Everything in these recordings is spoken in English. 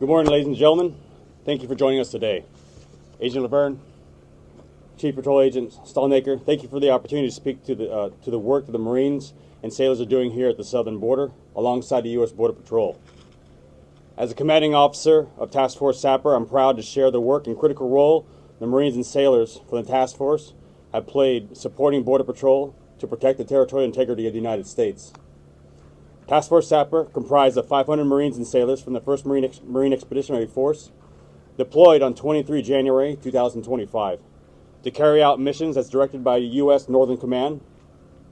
Good morning, ladies and gentlemen. Thank you for joining us today. Agent Laverne, Chief Patrol Agent Stallnaker, thank you for the opportunity to speak to the work that the Marines and sailors are doing here at the southern border alongside the U.S. Border Patrol. As a commanding officer of Task Force Sapper, I'm proud to share the work and critical role the Marines and sailors from the task force have played supporting Border Patrol to protect the territorial integrity of the United States. Task Force Sapper, comprised of 500 Marines and sailors from the 1st Marine Expeditionary Force, deployed on 23 January 2025 to carry out missions as directed by U.S. Northern Command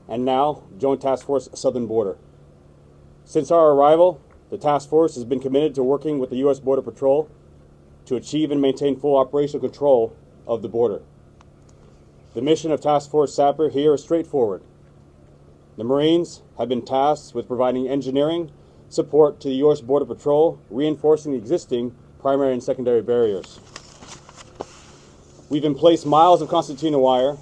and now Joint Task Force Southern Border. Since our arrival, the task force has been committed to working with the U.S. Border Patrol to achieve and maintain full operational control of the border. The mission of Task Force Sapper here is straightforward. The Marines have been tasked with providing engineering support to the U.S. Border Patrol, reinforcing the existing primary and secondary barriers. We've emplaced miles of concertina wire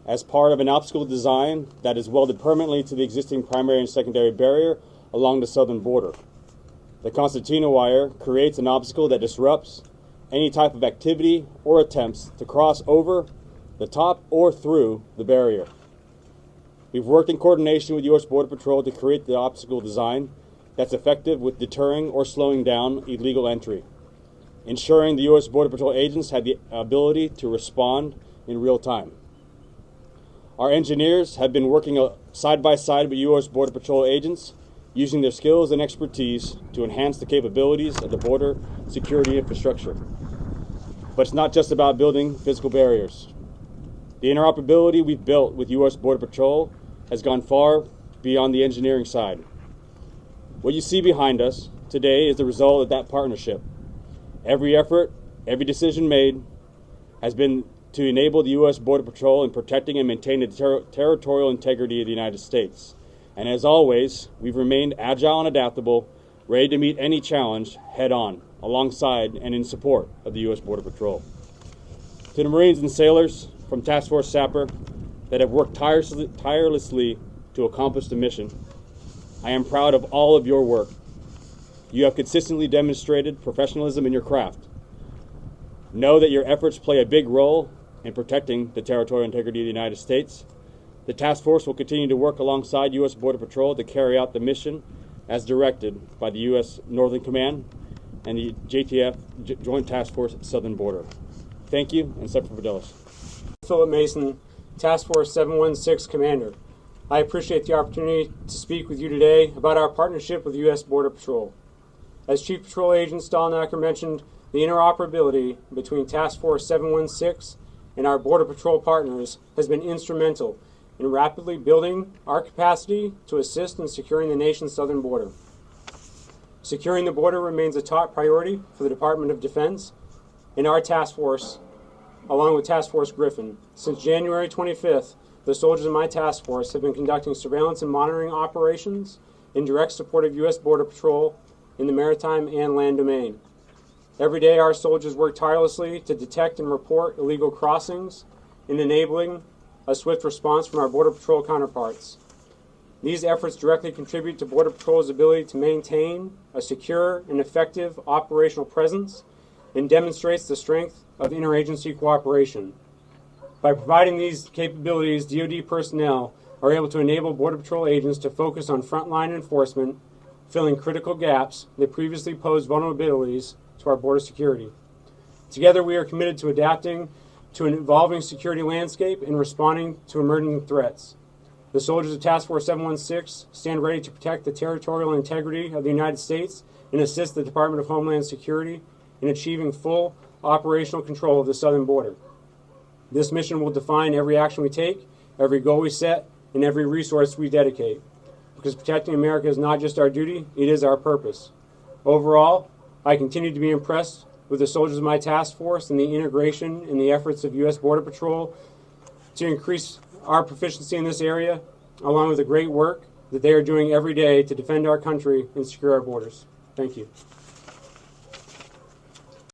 as part of an obstacle design that is welded permanently to the existing primary and secondary barrier along the southern border. The concertina wire creates an obstacle that disrupts any type of activity or attempts to cross over the top or through the barrier. We've worked in coordination with U.S. Border Patrol to create the obstacle design that's effective with deterring or slowing down illegal entry, ensuring the U.S. Border Patrol agents have the ability to respond in real time. Our engineers have been working side by side with U.S. Border Patrol agents, using their skills and expertise to enhance the capabilities of the border security infrastructure. But it's not just about building physical barriers. The interoperability we've built with U.S. Border Patrol has gone far beyond the engineering side. What you see behind us today is the result of that partnership. Every effort, every decision made has been to enable the U.S. Border Patrol in protecting and maintaining the territorial integrity of the United States. And as always, we've remained agile and adaptable, ready to meet any challenge head-on, alongside and in support of the U.S. Border Patrol. To the Marines and sailors from Task Force Sapper that have worked tirelessly to accomplish the mission, I am proud of all of your work. You have consistently demonstrated professionalism in your craft. Know that your efforts play a big role in protecting the territorial integrity of the United States. The task force will continue to work alongside U.S. Border Patrol to carry out the mission as directed by the U.S. Northern Command and the JTF, Joint Task Force Southern Border. Thank you, and Semper Fidelis. Philip Mason, Task Force 716 Commander. I appreciate the opportunity to speak with you today about our partnership with U.S. Border Patrol. As Chief Patrol Agent Stallnaker mentioned, the interoperability between Task Force 716 and our Border Patrol partners has been instrumental in rapidly building our capacity to assist in securing the nation's southern border. Securing the border remains a top priority for the Department of Defense and our task force, along with Task Force Griffin. Since January 25th, the soldiers in my task force have been conducting surveillance and monitoring operations in direct support of U.S. Border Patrol in the maritime and land domain. Every day, our soldiers work tirelessly to detect and report illegal crossings and enabling a swift response from our Border Patrol counterparts. These efforts directly contribute to Border Patrol's ability to maintain a secure and effective operational presence and demonstrates the strength of interagency cooperation. By providing these capabilities, DoD personnel are able to enable Border Patrol agents to focus on frontline enforcement, filling critical gaps that previously posed vulnerabilities to our border security. Together, we are committed to adapting to an evolving security landscape and responding to emerging threats. The soldiers of Task Force 716 stand ready to protect the territorial integrity of the United States and assist the Department of Homeland Security in achieving full operational control of the southern border. This mission will define every action we take, every goal we set, and every resource we dedicate. Because protecting America is not just our duty, it is our purpose. Overall, I continue to be impressed with the soldiers of my task force and the integration and the efforts of U.S. Border Patrol to increase our proficiency in this area, along with the great work that they are doing every day to defend our country and secure our borders. Thank you.